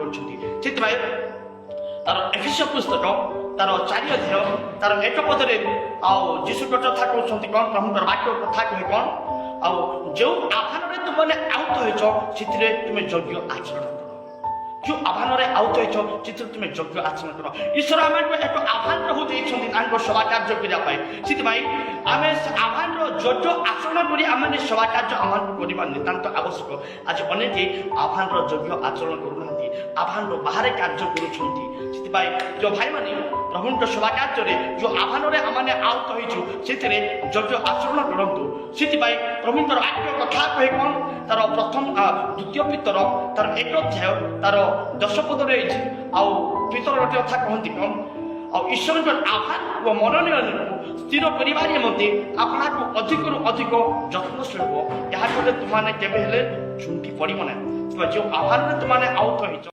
করছেন সেপাই তার এফিসিয় পুস্তক তার 4 অধ্যায় তার 1 পদরে যীশু কথা কৌଛନ୍ତି কଣ ପ୍ରଭୁଙ୍କର ବାକ୍ୟ କଥା କହେ କଣ ଯେଉଁ ଆହ୍ୱାନରେ ତୁମେ ଆହୁତ ହେଇଛ ସେଥିରେ ତୁମେ ଯୋଗ୍ୟ ଆଚରଣ କର ଯେଉଁ ଆହ୍ୱାନରେ ଆହୁତ ହେଇଛ ସେଥିରେ ତୁମେ ଯୋଗ୍ୟ ଆଚରଣ କର ଈଶ୍ୱର ଆମକୁ ଏକ ଆହ୍ୱାନ ପ୍ରଭୁ ଦେଇଛନ୍ତି ତାଙ୍କ ସେବା କାର୍ଯ୍ୟ କରିବା ପାଇଁ ସେଥିପାଇଁ ଆମେ ଆହ୍ୱାନର ଯୋଗ୍ୟ ଆଚରଣ କରି ଆମେ ସେବା କାର୍ଯ୍ୟ ଆମକୁ କରିବା ନିତାନ୍ତ ଆବଶ୍ୟକ ଆଜି ଅନେକ ଆହ୍ୱାନର ଯୋଗ୍ୟ ଆଚରଣ କରୁନାହାନ୍ତି ଆହ୍ୱାନର ବାହାରେ କାର୍ଯ୍ୟ କରୁଛନ୍ତି ସେଥିପାଇଁ ଯେଉଁ ଭାଇମାନେ ପ୍ରଭୁଙ୍କ ସେବା କାର୍ଯ୍ୟରେ ଯେଉଁ ଆହ୍ୱାନରେ ଆମେ ଆହୁତ ହେଇଛୁ ସେଥିରେ ଯୋଗ୍ୟ ଆଚରଣ କରନ୍ତୁ ସେଥିପାଇଁ ପ୍ରଭୁଙ୍କର ବାକ୍ୟ କଥା କହେ କ'ଣ ତାର ପ୍ରଥମ ଦ୍ୱିତୀୟ ପିତର ତାର 1 ଅଧ୍ୟାୟ ତାର 10 ପଦରେ ହେଇଛି ପିତର ଗୋଟେ କଥା କହନ୍ତି କ'ଣ ଈଶ୍ୱରଙ୍କର ଆହ୍ୱାନ ଓ ମନୋନୟନକୁ ସ୍ଥିର କରିବା ନିମନ୍ତେ ଆପଣଙ୍କୁ ଅଧିକରୁ ଅଧିକ ଯତ୍ନଶୀଳ ହେବ ଏହା କଲେ ତୁମେ କେବେ ହେଲେ ଝୁଣ୍ଟି ପଡ଼ିବ ନାହିଁ ଯେଉଁ ଆହ୍ୱାନରେ ତୁମେ ଆହୁତ ହେଇଛ